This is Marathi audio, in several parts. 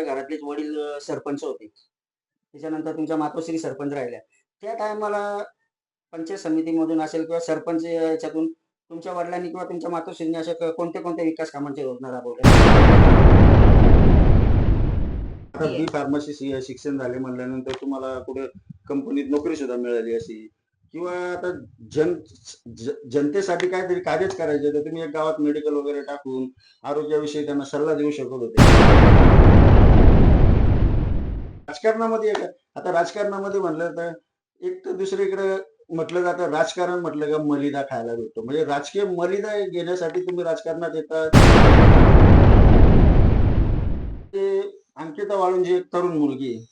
घरातलेच वडील सरपंच होते. त्याच्यानंतर तुमच्या मातोश्री सरपंच राहिल्या. त्या टायमाला पंचायत समितीमधून असेल किंवा सरपंच याच्यातून तुमच्या वडिलांनी किंवा तुमच्या मातोश्रींनी अशा कोणत्या विकास कामांच्या योजना राबवल्या? आता बी फार्मसी शिक्षण झाले म्हणल्यानंतर तुम्हाला कुठे कंपनीत नोकरी सुद्धा मिळाली अशी किंवा आता जन जनतेसाठी काहीतरी कार्यच करायचे तर तुम्ही एक गावात मेडिकल वगैरे टाकून आरोग्याविषयी त्यांना सल्ला देऊ शकत होते. राजकारणामध्ये आता राजकारणामध्ये म्हणलं तर एक तर दुसरीकडे म्हटलं जातं राजकारण म्हटलं का मलिदा खायला भेटतो म्हणजे राजकीय मलिदा घेण्यासाठी तुम्ही राजकारणात येतात. ते अंकिता वाळूंजी एक तरुण मुलगी आहे.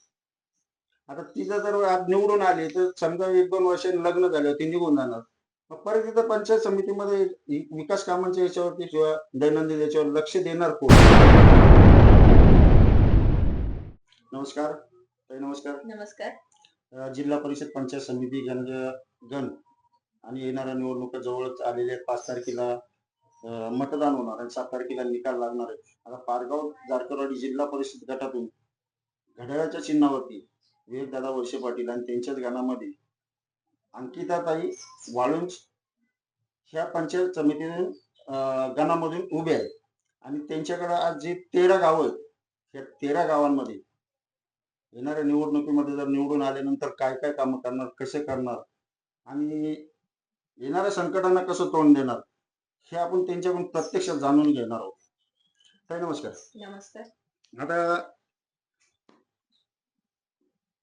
आता तिचं जर आज निवडून आली तर समजा 1-2 वर्ष लग्न झालं ती निघून जाणार. मग परत इथं पंचायत समितीमध्ये विकास कामांच्या याच्यावरती किंवा दैनंदिन याच्यावर लक्ष देणार कोण? नमस्कार ताई, नमस्कार. नमस्कार. जिल्हा परिषद पंचायत समिती गण आणि येणाऱ्या निवडणुका जवळच आलेल्या 5 तारखेला मतदान होणार आणि 7 तारखेला निकाल लागणार आहे. आता पारगाव जारकरवाडी जिल्हा परिषद गटातून घड्याळाच्या चिन्हावरती विवेकदादा वळसे पाटील आणि त्यांच्याच गणामध्ये अंकिताताई वाळुंज ह्या पंचायत समितीतून गणामधून उभे आहेत आणि त्यांच्याकडे आज जे 13 गावं आहेत त्या 13 गावांमध्ये येणाऱ्या निवडणुकीमध्ये जर निवडून आल्यानंतर काय काय कामं करणार, कसे करणार आणि येणाऱ्या संकटांना कसं तोंड देणार हे आपण त्यांच्याकडून प्रत्यक्ष जाणून घेणार आहोत. ताई नमस्कार. नमस्कार. आता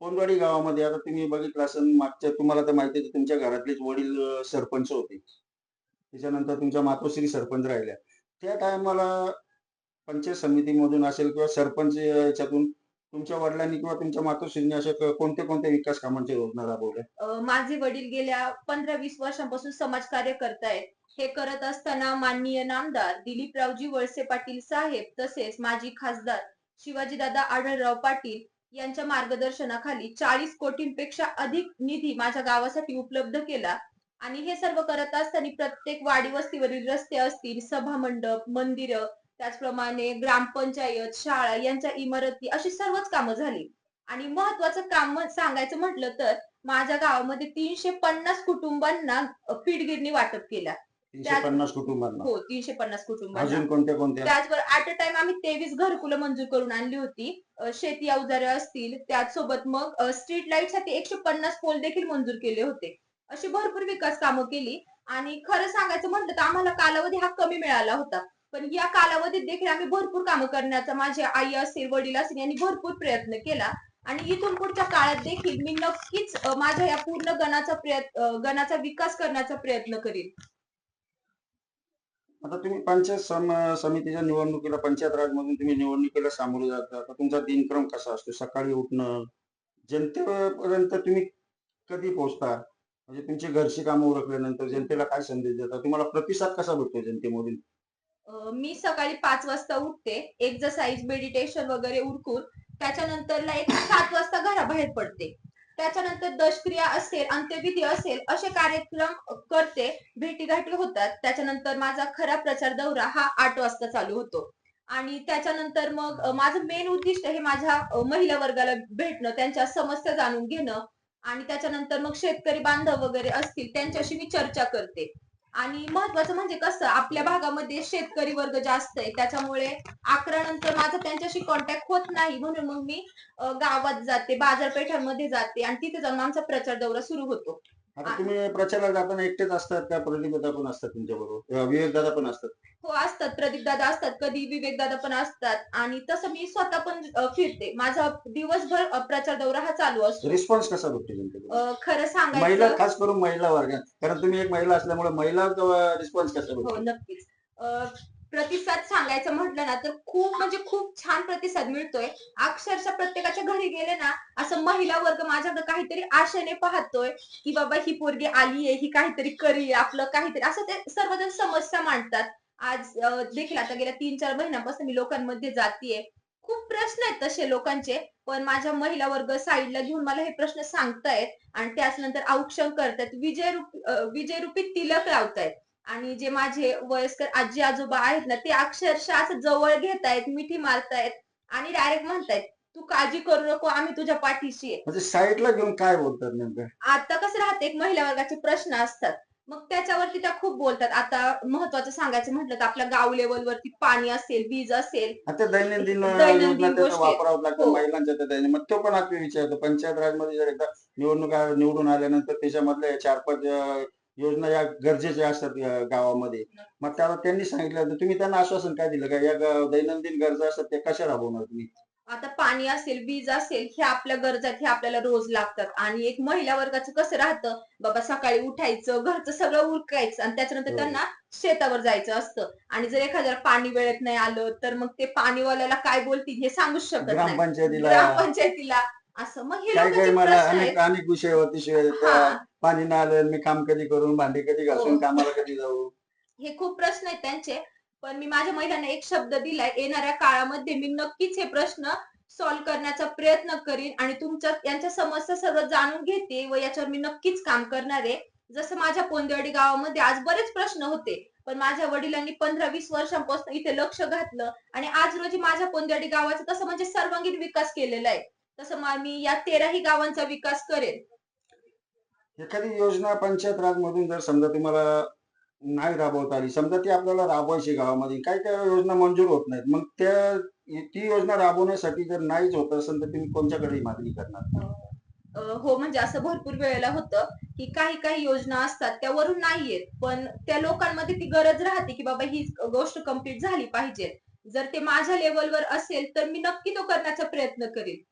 कोंडवाडी गावामध्ये आता तुम्ही बघितलं असेल मागच्या तुम्हाला तर माहिती आहे तुमच्या घरातलेच वडील सरपंच होते. त्याच्यानंतर तुमच्या मातोश्री सरपंच राहिल्या. त्या टायमाला पंचायत समितीमधून असेल किंवा सरपंच याच्यातून तुमच्या वडिलांनी किंवा तुमच्या मातोश्रींनी अशा कोणत्या विकास कामांच्या योजना राबवल्या? माझे वडील गेल्या 15-20 वर्षांपासून समाजकार्य करतायत. हे करत असताना माननीय नामदार दिलीपरावजी वळसे पाटील साहेब तसेच माजी खासदार शिवाजीदादा आढळराव पाटील यांच्या मार्गदर्शनाखाली 40 कोटींपेक्षा अधिक निधी माझ्या गावासाठी उपलब्ध केला. आणि हे सर्व करत असताना प्रत्येक वाडी वस्तीवरील रस्ते असतील, सभा मंडप, मंदिरं, त्याचप्रमाणे ग्रामपंचायत, शाळा यांच्या इमारती अशी सर्वच कामं झाली. आणि महत्वाचं काम सांगायचं म्हटलं तर माझ्या गावामध्ये 350 कुटुंबांना पीठगिरणी वाटप केल्या. 350 कुटुंबांना? हो, 350 कुटुंबांना. अजून कोणत्या? त्याचबरोबर ऍट अ टाइम आम्ही 23 घरकुलं मंजूर करून आणली होती. शेती अवजारे असतील, त्याचसोबत मग स्ट्रीट लाईट साठी 150 पोल देखील मंजूर केले होते. अशी भरपूर विकास कामं केली. आणि खरं सांगायचं म्हटलं तर आम्हाला कालावधी हा कमी मिळाला होता. पण या कालावधीत देखील आम्ही भरपूर कामं करण्याचा माझे आई असेल, वडील असेल यांनी भरपूर प्रयत्न केला. आणि इथून पुढच्या काळात देखील मी नक्कीच माझ्या या पूर्ण गणाचा विकास करण्याचा प्रयत्न करीन. आता तुम्ही पंचायत समितीच्या निवडणुकीला पंचायत राज मधून तुम्ही निवडणुकीला सामोरे जाता. आता तुमचा दिनक्रम कसा असतो? सकाळी उठणं, जनतेपर्यंत तुम्ही कधी पोहोचता? म्हणजे तुमची घरची कामं उरकल्यानंतर जनतेला काय संदेश देता? तुम्हाला प्रतिसाद कसा भेटतो जनतेमधून? मी सकाळी 5 वाजता उठते, एक्सरसाइज, मेडिटेशन वगैरे उरकून त्याच्यानंतरला एक 7 वाजता घराबाहेर पडते. त्याच्यानंतर दशक्रिया असेल, अंत्यविधी असेल असे कार्यक्रम करते, भेटीगाठी होतात. त्याच्यानंतर माझा खरा प्रचार दौरा हा 8 वाजता चालू होतो. आणि त्याच्यानंतर मग माझं मेन उद्दिष्ट हे माझ्या महिला वर्गाला भेटणं, त्यांच्या समस्या जाणून घेणं आणि त्याच्यानंतर मग शेतकरी बांधव वगैरे असतील त्यांच्याशी मी चर्चा करते. आणि महत्वाचं म्हणजे कसं आपल्या भागामध्ये शेतकरी वर्ग जास्त आहे, त्याच्यामुळे 11 नंतर माझा त्यांच्याशी कॉन्टॅक्ट होत नाही. म्हणून मग मी गावात जाते, बाजारपेठांमध्ये जाते आणि तिथे जाऊन आमचा प्रचार दौरा सुरू होतो. आता तुम्ही प्रचाराला जाताना एकटेच असतात का प्रदीपदादा पण असतात तुमच्या बरोबर? विवेकदादा पण असतात? हो असतात, प्रदीप दादा असतात, कधी विवेक दादा पण असतात. आणि तसं मी स्वतः पण फिरते. माझा दिवसभर प्रचार दौरा हा चालू असतो. रिस्पॉन्स कसा भेटतो जनतेकडून? खरं महिला, सांगायचं खास करून महिला वर्ग, कारण तुम्ही एक महिला असल्यामुळे महिला रिस्पॉन्स कसा हो, भेटतो? नक्कीच. प्रतिसाद सांगायचं म्हटलं ना तर खूप म्हणजे खूप छान प्रतिसाद मिळतोय. अक्षरशः प्रत्येकाच्या घरी गेले ना असं महिला वर्ग माझ्याकडे काहीतरी आशेने पाहतोय, की बाबा ही पोरगी आलीये, ही काहीतरी करील, आपलं काहीतरी असं ते सर्वजण समस्या मांडतात. आज देखील आता गेल्या 3-4 महिन्यापासून मी लोकांमध्ये जातीये. खूप प्रश्न आहेत तसे लोकांचे, पण माझ्या महिला वर्ग साईडला घेऊन मला हे प्रश्न सांगतायत आणि त्याच नंतर औक्षण करतायत. विजयरूपी तिलक लावतायत. आणि जे माझे वयस्कर आजी आजोबा आहेत ना ते अक्षरशः असं जवळ घेतायत, मिठी मारतायत आणि डायरेक्ट म्हणतायत तू काळजी करू नको, आम्ही तुझ्या पाठीशी आहे. म्हणजे साईडला घेऊन काय बोलतात नेमकं? आता कसं राहते, एक महिला वर्गाचे प्रश्न असतात, मग त्याच्यावरती त्या खूप बोलतात. आता महत्वाचं सांगायचं म्हटलं तर आपल्या गाव लेवलवरती पाणी असेल, वीज असेल, आता दैनंदिन योजना दैनंदिन त्याचा गोष्टी आहेत. वापरावं लागतं हो महिलांच्या त्या दैनंदिन. मग तो पण आता विचारतो पंचायत राजमध्ये जर एकदा निवडणुका निवडून आल्यानंतर त्याच्यामधल्या 4-5 योजना या गरजेच्या असतात गावामध्ये. मग त्याला त्यांनी सांगितलं होतं, तुम्ही त्यांना आश्वासन काय दिलं का या दैनंदिन गरजा असतात त्या कशा राबवणार तुम्ही? आता पाणी असेल, वीज असेल, हे आपल्या गरजा आहेत, हे आपल्याला रोज लागतात. आणि एक महिला वर्गाचं कसं राहतं, बाबा सकाळी उठायचं, घरचं सगळं उरकायचं आणि त्याच्यानंतर हो. त्यांना शेतावर जायचं असतं. आणि जर एखाद्याला पाणी वेळेत नाही आलं, तर मग ते पाणीवाल्याला काय बोलतील हे सांगूच शकत नाही. ग्रामपंचायतीला ग्रामपंचायतीला असं. मग हे काही काही लोकांचे मला प्रश्न अनेक आहेत. अनेक विषयावरती शिवाय हा देतात. पाणी नाही आलं मी काम कधी करू, भांडी कधी हो घासून, कामाला कधी जाऊ? हे खूप प्रश्न आहेत त्यांचे. पण मी माझ्या महिलांना एक शब्द दिलाय, येणाऱ्या काळामध्ये मी नक्कीच हे प्रश्न सॉल्व्ह करण्याचा प्रयत्न करीन आणि तुमच्या यांच्या समस्या सर्व जाणून घेते व याच्यावर मी नक्कीच काम करणार आहे. जसं माझ्या पोंदेवाडी गावामध्ये आज बरेच प्रश्न होते, पण माझ्या वडिलांनी 15-20 वर्षांपासून इथे लक्ष घातलं आणि आज रोजी माझ्या पोंदेवाडी गावाचा तसं म्हणजे सर्वांगीण विकास केलेला आहे. तसं मी या 13ही गावांचा विकास करेन. एखादी योजना पंचायत राज मधून जर समजा तुम्हाला नाही राबवता आली, समजा ती आपल्याला राबवायची गावामध्ये, काही त्या योजना मंजूर होत नाहीत. मग ती योजना राबवण्यासाठी जर नाहीच होत असेल, तर तुम्ही कोणत्याकडे मागणी करणार? हो, म्हणजे असं भरपूर वेळेला होतं, की काही काही योजना असतात त्या वरून नाही येत. पण त्या लोकांमध्ये ती गरज राहते, की बाबा ही गोष्ट कंप्लीट झाली पाहिजे. जर ते माझ्या लेव्हलवर असेल, तर मी नक्की तो करण्याचा प्रयत्न करीन.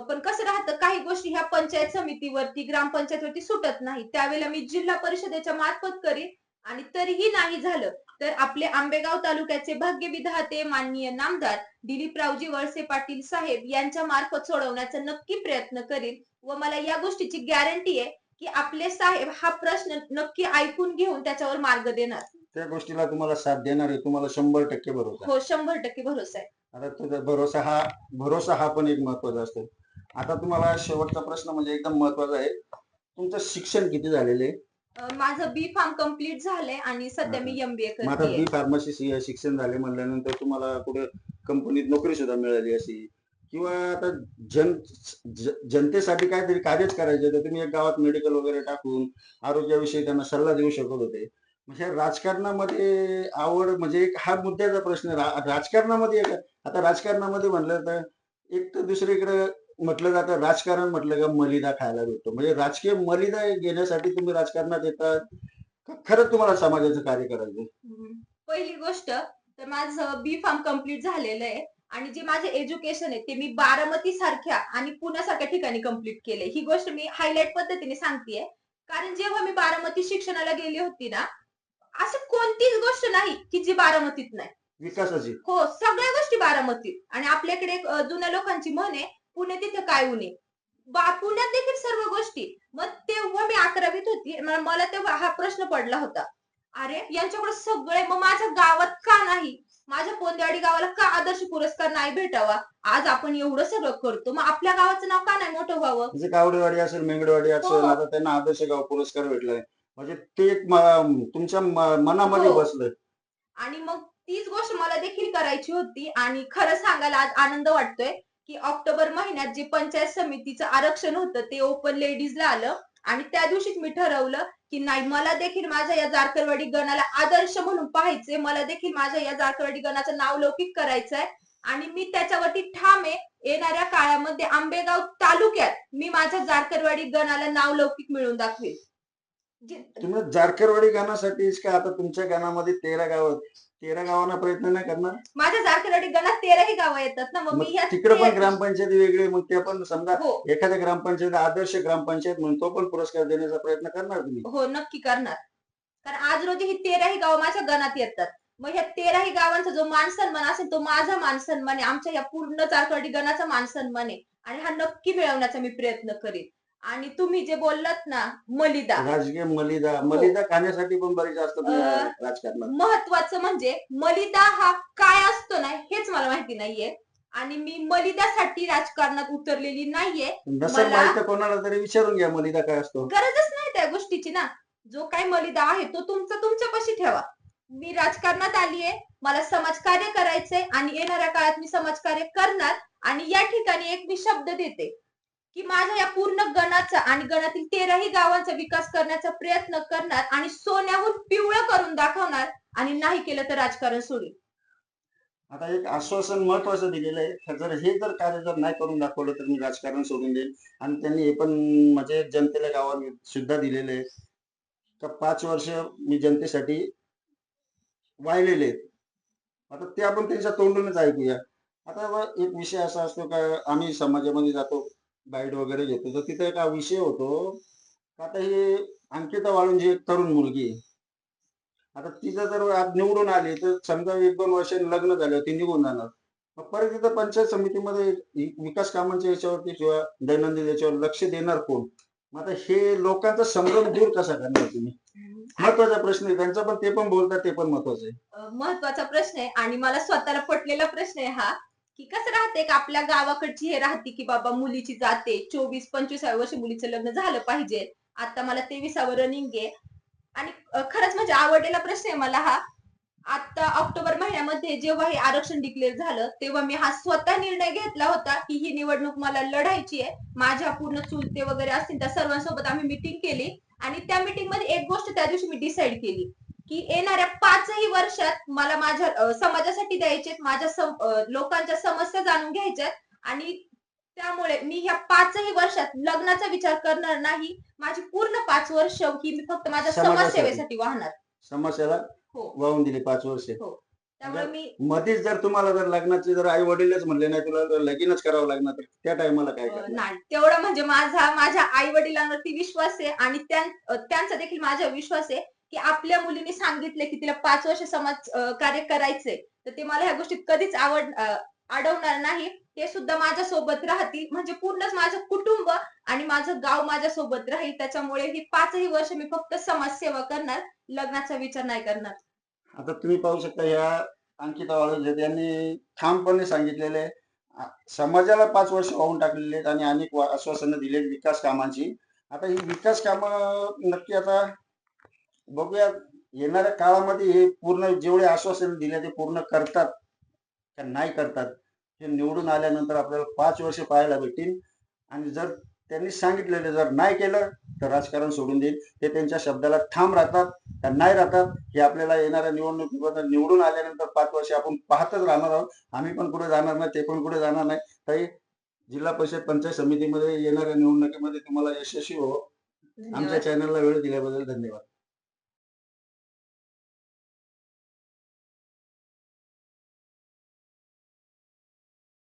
पण कसं राहतं, काही गोष्टी ह्या पंचायत समितीवरती, ग्रामपंचायतवरती सुटत नाही. त्यावेळेला मी जिल्हा परिषदेच्या मार्फत करीन आणि तरीही नाही झालं, तर आपले आंबेगाव तालुक्याचे भाग्यविधाते माननीय नामदार दिलीपरावजी वळसे पाटील साहेब यांच्या मार्फत सोडवण्याचा नक्की प्रयत्न करीन. व मला या गोष्टीची गॅरंटी आहे, की आपले साहेब हा प्रश्न नक्की ऐकून घेऊन त्याच्यावर मार्ग देणार. त्या गोष्टीला तुम्हाला साथ देणार आहे, तुम्हाला 100% भरोसा आहे. हो, 100% भरोसा आहे. आता तुझा भरोसा हा पण एक महत्वाचा असतो. आता तुम्हाला शेवटचा प्रश्न म्हणजे एकदम महत्वाचा आहे. तुमचं शिक्षण किती झालेलं आहे? माझं बी फार्म कंप्लीट झालंय आणि सध्या मी एमबीए मग आता करतेय. बी फार्मसी शिक्षण झाले म्हणल्यानंतर तुम्हाला कुठे कंपनीत नोकरी सुद्धा मिळाली अशी किंवा आता जन जनतेसाठी काहीतरी कार्यच करायचे तर तुम्ही एक गावात मेडिकल वगैरे टाकून आरोग्याविषयी त्यांना सल्ला देऊ शकत होते. म्हणजे राजकारणामध्ये आवड म्हणजे एक हा मुद्द्याचा प्रश्न राजकारणामध्ये आता राजकारणामध्ये म्हणलं तर एक तर दुसरीकडे म्हटलं जातं राजकारण म्हटलं का मलिदा खायला भेटतो. म्हणजे राजकीय मलिदा घेण्यासाठी तुम्ही राजकारणात येतात का खरंच तुम्हाला समाजाचं कार्य करायचं? पहिली गोष्ट तर माझं बी फार्म कंप्लीट झालेलं आहे आणि जे माझे एज्युकेशन आहे ते मी बारामती सारख्या आणि पुण्यासारख्या ठिकाणी कंप्लीट केलंय. ही गोष्ट मी हायलाइट पद्धतीने सांगतेय. कारण जेव्हा मी बारामती शिक्षणाला गेली होती ना, असं कोणतीच गोष्ट नाही की जी बारामतीत नाही. विकासाची. हो, सगळ्या गोष्टी बारामतीत. आणि आपल्याकडे एक जुन्या लोकांची म्हण आहे, "पुणे तिथे काय उणे." पुण्यात देखील सर्व गोष्टी. मग तेव्हा मी 11वीत होती. मला तेव्हा हा प्रश्न पडला होता. अरे, यांच्याकडे सगळे मग माझ्या गावात का नाही? माझ्या पोंदेवाडी गावाला का आदर्श पुरस्कार नाही भेटावा? आज आपण एवढं सगळं करतो, मग आपल्या गावाचं नाव का नाही मोठं व्हावं? म्हणजे कावडेवाडी असेल, मेंगडेवाडी असेल, हो, आता त्यांना आदर्श गाव पुरस्कार भेटलाय. म्हणजे ते एक तुमच्या मनामध्ये हो. बसलं. आणि मग तीच गोष्ट मला देखील करायची होती आणि खरं सांगायला आज आनंद वाटतोय, की ऑक्टोबर महिन्यात जे पंचायत समितीचं आरक्षण होतं ते ओपन लेडीजला आलं आणि त्या दिवशीच मी ठरवलं, की नाही मला देखील माझ्या या जारकरवाडी गणाला आदर्श म्हणून पाहायचंय. मला देखील माझ्या या जारकरवाडी गणाचं नाव लौकिक करायचंय आणि मी त्याच्यावरती ठाम आहे. येणाऱ्या काळामध्ये आंबेगाव तालुक्यात मी माझ्या जारकरवाडी गणाला नाव लौकिक मिळवून दाखवेल. जे तुम्ही जारकरवाडी गाण्यासाठीच का आता तुमच्या गाण्यामध्ये 13 गाव आहेत. 13 गावांना प्रयत्न नाही करणार? माझ्या जारकरवाडी गणात 13ही गावं येतात ना, मग मी मग ह्या तिकडे पण ग्रामपंचायत वेगळी मग ते पण समजा हो, एखाद्या ग्रामपंचायत आदर्श ग्रामपंचायत म्हणून तो पण पुरस्कार देण्याचा प्रयत्न करणार तुम्ही? हो, नक्की करणार. कारण आज रोजी ही 13ही गावं माझ्या गणात येतात. मग ह्या 13ही गावांचा जो मान-सन्मान असेल तो माझा मान-सन्मान आहे. आमच्या या पूर्ण जारकरवाडी गणाचा मान-सन्मान आहे आणि हा नक्की मिळवण्याचा मी प्रयत्न करीन. आणि तुम्ही जे बोललात ना, मलिदा. राजकीय मलिदा हो. मलिदा खाण्यासाठी पण बरेच असतात अ, राजकारणात. महत्वाचं म्हणजे मलिदा हा काय असतो ना, हेच मला माहिती नाहीये आणि मी मलिदासाठी राजकारणात उतरलेली नाहीये. नसेल मला माहित तर कोणाला तरी विचारून घ्या मलिदा काय असतो. गरजच नाही त्या गोष्टीची ना. जो काही मलिदा आहे तो तुमचा तुमच्यापाशी ठेवा. मी राजकारणात आलीये, मला समाजकार्य करायचंय आणि येणाऱ्या काळात मी समाजकार्य करणार. आणि या ठिकाणी एक मी शब्द देते की माझ्या या पूर्ण गणाचा आणि गणातील 13ही गावांचा विकास करण्याचा प्रयत्न करणार आणि सोन्याहून पिवळं करून दाखवणार. आणि नाही केलं तर राजकारण सोडेल. आता एक आश्वासन महत्वाचं दिलेलं आहे, जर हे जर कार्य जर नाही करून दाखवलं तर मी राजकारण सोडून देईन. आणि त्यांनी हे पण म्हणजे जनतेला गावात सुद्धा दिलेलं आहे का 5 वर्ष मी जनतेसाठी वाहिलेले आहेत. आता ते आपण त्यांच्या तोंडूनच ऐकूया. आता एक विषय असा असतो का, आम्ही समाजामध्ये जातो, बाईट वगैरे घेतो, तर तिथे एक विषय होतो का, आता ही अंकिता वाळूंज जी एक तरुण मुलगी आहे, आता तिचं जर आज निवडून आली तर समजा 1-2 वर्षांनी लग्न झालं ती निघून जाणार. मग परत तिथं पंचायत समितीमध्ये विकास कामांच्या याच्यावरती किंवा दैनंदिन याच्यावर लक्ष देणार कोण? मग आता हे लोकांचा संभ्रम दूर कसा करणार तुम्ही? महत्वाचा प्रश्न आहे त्यांचा, पण ते पण बोलतात, ते पण महत्वाचं आहे. महत्वाचा प्रश्न आहे आणि मला स्वतःला पटलेला प्रश्न आहे हा. की कसं राहते का आपल्या गावाकडची हे राहते की बाबा मुलीची जाते 24-25व्या वर्षी मुलीचं लग्न झालं पाहिजे. आता मला 23वं रनिंग आहे. आणि खरंच म्हणजे आवडलेला प्रश्न आहे मला हा. आता ऑक्टोबर महिन्यामध्ये जेव्हा हे आरक्षण डिक्लेअर झालं तेव्हा मी हा स्वतः निर्णय घेतला होता की ही निवडणूक मला लढायची आहे. माझ्या पूर्ण चुलते वगैरे असतील त्या सर्वांसोबत आम्ही मिटिंग केली. आणि त्या मीटिंग मध्ये एक गोष्ट त्या दिवशी मी डिसाईड केली की येणाऱ्या 5ही वर्षात मला माझ्या समाजासाठी द्यायचे, माझ्या लोकांच्या समस्या जाणून घ्यायच्यात. आणि त्यामुळे मी ह्या 5ही वर्षात लग्नाचा विचार करणार नाही. माझी पूर्ण 5 वर्ष ही मी फक्त माझ्या समाजासाठी समाजसेवेसाठी वाहणार. समाजाला हो वाहून दिली 5 वर्ष. हो. त्यामुळे जर मी मध्येच जर तुम्हाला जर लग्नाचे जर आई वडीलच म्हणले नाही तुला जर लगीनच करावं लागणार, तर त्या टायमाला काय करणार? नाही तेवढं म्हणजे माझ्या आई वडिलांवरती विश्वास आहे आणि त्यांचा देखील माझ्यावर विश्वास आहे की आपल्या मुलीने सांगितले की तिला 5 वर्ष समाज कार्य करायचंय तर ते मला ह्या गोष्टीत कधीच अडवणार नाही. ते सुद्धा माझ्या सोबत राहतील म्हणजे पूर्णच माझं कुटुंब आणि माझं गाव माझ्या सोबत राहील. त्याच्यामुळे ही 5ही वर्ष मी फक्त समाजसेवा करणार, लग्नाचा विचार नाही करणार. आता तुम्ही पाहू शकता, ह्या अंकिता वाळुंज यांनी ठामपणे सांगितलेले आहे. समाजाला 5 वर्ष वाहून टाकलेले आहेत आणि अनेक आश्वासनं दिलेत विकास कामांची. आता ही विकास कामं नक्की आता बघूया येणाऱ्या काळामध्ये हे पूर्ण जेवढे आश्वासन दिले ते पूर्ण करतात का नाही करतात, हे निवडून आल्यानंतर आपल्याला 5 वर्ष पाहायला भेटतील. आणि जर त्यांनी सांगितलेलं जर नाही केलं तर राजकारण सोडून देईल. ते त्यांच्या शब्दाला ठाम राहतात का नाही राहतात, हे आपल्याला येणाऱ्या निवडणुकीमध्ये निवडून आल्यानंतर 5 वर्ष आपण पाहतच राहणार आहोत. आम्ही पण कुठे जाणार नाही, ते पण कुठे जाणार नाही. ताई, जिल्हा परिषद पंचायत समितीमध्ये येणाऱ्या निवडणुकीमध्ये तुम्हाला यशस्वी हो. आमच्या धन्यवाद. चॅनलला वेळ दिल्याबद्दल धन्यवाद.